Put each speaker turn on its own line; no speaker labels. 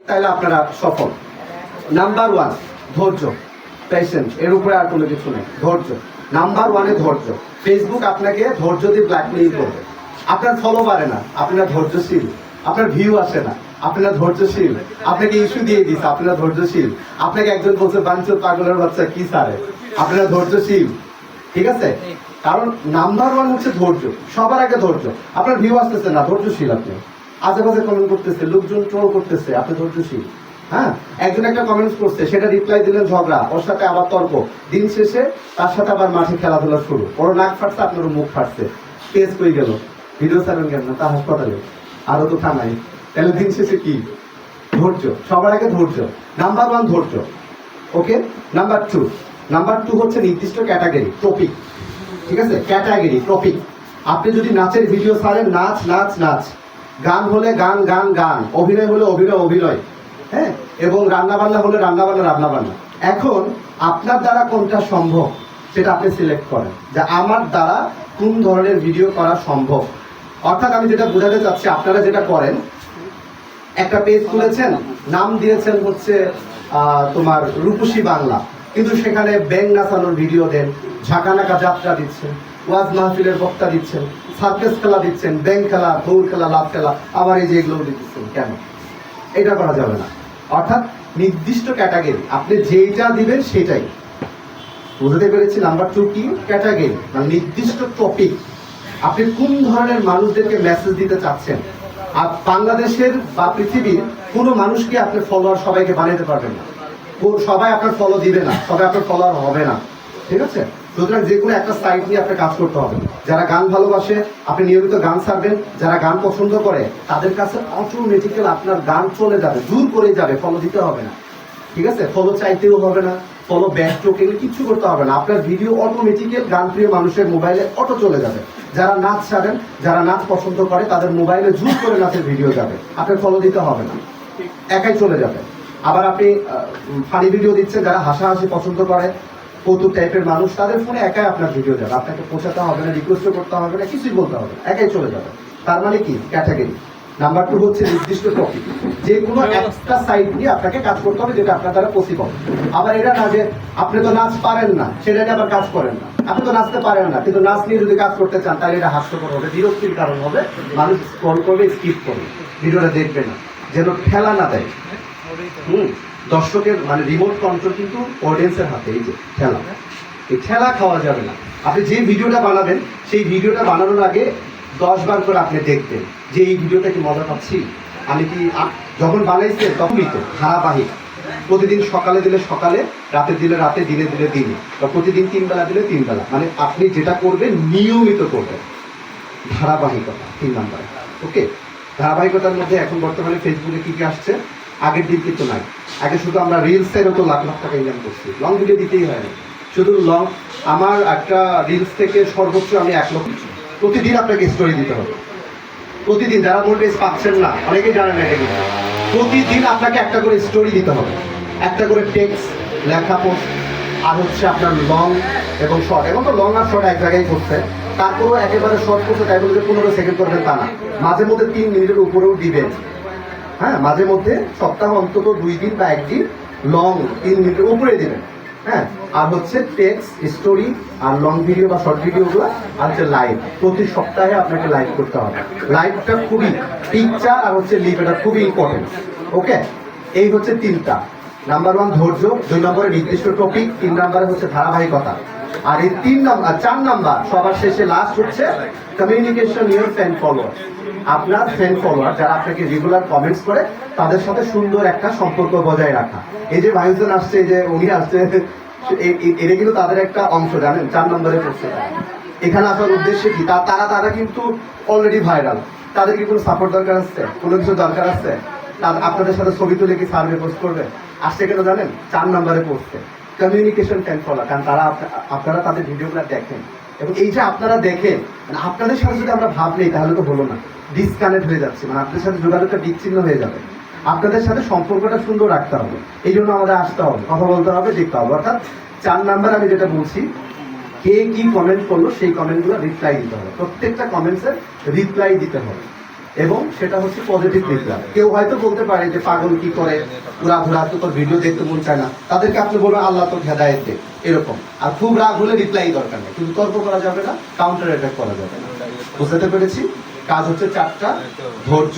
তাহলে আপনারা সফল। নাম্বার ওয়ান ধৈর্য, পেশেন্স, এর উপরে আর কোনো কিছু নেই। ধৈর্য নাম্বার ওয়ানে, ধৈর্য। ফেসবুক আপনাকে ধৈর্য দিয়ে ব্ল্যাকমেইল করবে। আপনার ফলো বাড়ে না, আপনারা ধৈর্যশীল। আপনার ভিউ আসে না, আপনারা ধৈর্যশীল। আপনাকে ইস্যু দিয়ে দিচ্ছে, আপনারা ধৈর্যশীল। আপনাকে একজন বলছে বাঞ্চুর পাগলের বাচ্চা কি সারে, আপনারা ধৈর্যশীল। ঠিক আছে, কারণ নাম্বার ওয়ান হচ্ছে ধৈর্য, সবার আগে ধৈর্য। আপনার ভিউ আসতেছে না, ধৈর্যশীল। আপনি আজেবাজে কমেন্ট করতেছে, লোকজন ট্রোল করতেছে, আপনি ধৈর্যশীল। হ্যাঁ, একজন একটা কমেন্টস করছে, সেটা রিপ্লাই দিলেন ঝগড়া, ওর সাথে আবার তর্ক, দিন শেষে তার সাথে আবার মাঠে খেলাধুলা শুরু। ওর নাক ফাটছে, আপনারও মুখ ফাটছে, পেজ কই গেল, ভিডিও ছাড়েন কেন, তা হাসপাতালে, আরো তো থানায়। তাহলে দিন শেষে কি? ধৈর্য, সবার আগে ধৈর্য। নাম্বার ওয়ান ধৈর্য। ওকে, নাম্বার টু হচ্ছে নির্দিষ্ট ক্যাটাগরি, টপিক। ঠিক আছে, ক্যাটাগরি, টপিক। আপনি যদি নাচের ভিডিও ছাড়েন, নাচ নাচ নাচ, গান হলে গান গান গান, অভিনয় হলে অভিনয় অভিনয়, হ্যাঁ, এবং রান্না বান্না হলে রান্না বান্না রান্না বান্না। এখন আপনার দ্বারা কোনটা সম্ভব সেটা আপনি সিলেক্ট করেন, যে আমার দ্বারা কোন ধরনের ভিডিও করা সম্ভব। অর্থাৎ আমি যেটা বোঝাতে চাচ্ছি, আপনারা যেটা করেন, একটা পেজ খুলেছেন, নাম দিয়েছেন হচ্ছে তোমার রূপসী বাংলা, কিন্তু সেখানে ব্যাং নাচানোর ভিডিও দেন, ঝাঁকানাকা যাত্রা দিচ্ছেন, ওয়াজ মাহফিলের বক্তা দিচ্ছেন, সার্কাস খেলা দিচ্ছেন, ব্যাং খেলা, দৌড় খেলা, লাভ খেলা, আবার এই যে এগুলো দিচ্ছেন। কেন? এটা করা যাবে না। অর্থাৎ নির্দিষ্ট ক্যাটাগরি, আপনি যেটা দিবেন সেটাই। বুঝতে পেরেছি? নাম্বার টু কি? ক্যাটাগরি, মানে নির্দিষ্ট টপিক। আপনি কোন ধরনের মানুষদেরকে মেসেজ দিতে চাচ্ছেন। আর বাংলাদেশের বা পৃথিবীর কোনো মানুষকে আপনি ফলোয়ার সবাইকে বানাতে পারবেন না, সবাই আপনার ফলো দিবে না, সবাই আপনার ফলোয়ার হবে না। ঠিক আছে, সুতরাং যে কোনো একটা সাইট নিয়ে আপনার কাজ করতে হবে। যারা গান ভালোবাসে, আপনি নিয়মিত গান ছাড়বেন। যারা গান পছন্দ করে, তাদের কাছে অটোমেটিক্যালি আপনার গান চলে যাবে, জোর করে যাবে, ফলো দিতে হবে না। ঠিক আছে, ফলো চাইতেও হবে না, ফলো ব্যাক টোকেন কিছু করতে হবে না। আপনার ভিডিও অটোমেটিক্যাল গান প্রিয় মানুষের মোবাইলে অটো চলে যাবে। যারা নাচ ছাড়েন, যারা নাচ পছন্দ করে, তাদের মোবাইলে জোর করে নাচের ভিডিও যাবে, আপনার ফলো দিতে হবে না, একাই চলে যাবে। আবার আপনি ফানি ভিডিও দিচ্ছেন, যারা হাসাহাসি পছন্দ করে, কৌতুক টাইপের মানুষ, তাদের ফোনে একাই আপনার ভিডিও যাবে, আপনাকে পৌঁছাতে হবে না, রিকোয়েস্ট করতে হবে না, কিছুই বলতে হবে না, একাই চলে যাবে। তার মানে কি? ক্যাটাগরি। নাম্বার টু হচ্ছে নির্দিষ্ট টপিক, যে কোনো একটা সাইট নিয়ে আপনাকে কাজ করতে হবে, যেটা আপনার দ্বারা পসিবল। আবার এটা না যে আপনি তো নাচ পারেন না, সেটা নিয়ে আবার কাজ করেন না। আপনি তো নাচতে পারেন না, কিন্তু নাচ নিয়ে যদি কাজ করতে চান, তাহলে এটা হাস্যকর হবে, বিরক্তির কারণ হবে, মানুষ স্ক্রল করবে, স্কিপ করবে, ভিডিওটা দেখবে না, যেন ঠেলা না দেয়। দর্শকের মানে রিমোট কন্ট্রোল কিন্তু অডিয়েন্সের হাতে। এই যে ঠেলা, এই ঠেলা খাওয়া যাবে না। আপনি যে ভিডিওটা বানাবেন, সেই ভিডিওটা বানানোর আগে 10 বার করে আপনি দেখবেন যে এই ভিডিওটা কি মজা পাচ্ছি আমি, কি যখন বানাইছেন তখনই তো ধারাবাহিক। প্রতিদিন সকালে দিলে সকালে, রাতে দিলে রাতে, দিনে দিলে দিনে, বা প্রতিদিন 3 বেলা দিলে 3 বেলা, মানে আপনি যেটা করবেন নিয়মিত করবেন। ধারাবাহিকতা 3 নম্বরে। ওকে, ধারাবাহিকতার মধ্যে এখন বর্তমানে ফেসবুকে কি কি আসছে, আগের দিন কিন্তু নাই। আগে শুধু আমরা রিলসের তো লাখ লাখ টাকা ইনকাম করছি, লং ভিডিও দিতেই হয় না, শুধু লং। আমার একটা রিলস থেকে সর্বোচ্চ আমি 1 লক্ষ। প্রতিদিন আপনাকে স্টোরি দিতে হবে, প্রতিদিন। যারা মোটেজ পাচ্ছেন না, অনেকেই জানেন না এটা কিন্তু, প্রতিদিন আপনাকে একটা করে স্টোরি দিতে হবে, একটা করে টেক্সট লেখা পোস্ট, আর হচ্ছে আপনার লং এবং শর্ট। এখন তো লং আর শর্ট এক জায়গায় করছে, তারপরেও একেবারে শর্ট করছে তাই বলে 15 সেকেন্ড করবেন তা না, মাঝে মধ্যে 3 মিনিটের উপরেও দিবেন। হ্যাঁ, মাঝে মধ্যে সপ্তাহ অন্তত 2 দিন বা 1 দিন লং 3 মিনিটের উপরে দিবেন। হ্যাঁ, আর হচ্ছে টেক্সট, স্টোরি, আর লং ভিডিও বা শর্ট ভিডিওগুলো, আর হচ্ছে লাইভ। প্রতি সপ্তাহে আপনাকে লাইভ করতে হবে। লাইভটা খুবই, পিকচার আর হচ্ছে লিভ, এটা খুবই ইম্পর্টেন্ট। ওকে, এই হচ্ছে 3টা। নাম্বার 1 ধৈর্য, 2 নম্বরে নির্দিষ্ট টপিক, 3 নম্বরে হচ্ছে ধারাবাহিকতা। আর এই 4 নাম্বার সবার শেষে লাস্ট হচ্ছে কমিউনিকেশন ইউর ফ্যান ফলোয়ার। আপনার ফ্যান ফলোয়ার যারা আপনাকে রেগুলার কমেন্টস করে, তাদের সাথে সুন্দর একটা সম্পর্ক বজায় রাখা। এই যে ভাইজন আসছে, এই যে উনি আসছে, এটা কিন্তু তাদের একটা অংশ, জানেন, 4 নম্বরে পড়ছে। এখানে আসার উদ্দেশ্য কি? তারা কিন্তু অলরেডি ভাইরাল। তাদের কি কোনো সাপোর্ট দরকার আছে? কোনো কিছু দরকার আছে? আপনাদের সাথে ছবি তুলে কি সার্ভে পোস্ট করবে? আসছে কেন জানেন? 4 নম্বরে পড়ছে কমিউনিকেশন ফ্যান ফলোয়ার। কারণ আপনারা তাদের ভিডিওগুলো দেখেন, এবং এই যে আপনারা দেখেন, মানে আপনাদের সাথে যদি আমরা ভাব নেই, তাহলে তো হলো না, ডিসকানেক্ট হয়ে যাচ্ছে, মানে আপনাদের সাথে যোগাযোগটা বিচ্ছিন্ন হয়ে যাবে। আপনাদের সাথে সম্পর্কটা সুন্দর রাখতে হবে, এই জন্য আমাদের আসতে হবে, কথা বলতে হবে, দেখতে হবে। অর্থাৎ 4 নাম্বার আমি যেটা বলছি, কে কি কমেন্ট করলো সেই কমেন্টগুলো রিপ্লাই দিতে হবে, প্রত্যেকটা কমেন্টসের রিপ্লাই দিতে হবে। এবং সেটা হচ্ছে পজিটিভ রিপ্লাই। কেউ হয়তো বলতে পারে যে পাগল কি করে, উড়াধুরা তো তোর ভিডিও দেখতে মন চায় না, তাদেরকে আপনি বলবেন আল্লাহ তো হেদায়েত দে, এরকম। আর খুব রাগ হলে রিপ্লাই দরকার নেই, কিন্তু তর্ক করা যাবে না, কাউন্টার অ্যাটাক করা যাবে না। বুঝতে পেরেছি? কাজ হচ্ছে চারটা: ধৈর্য,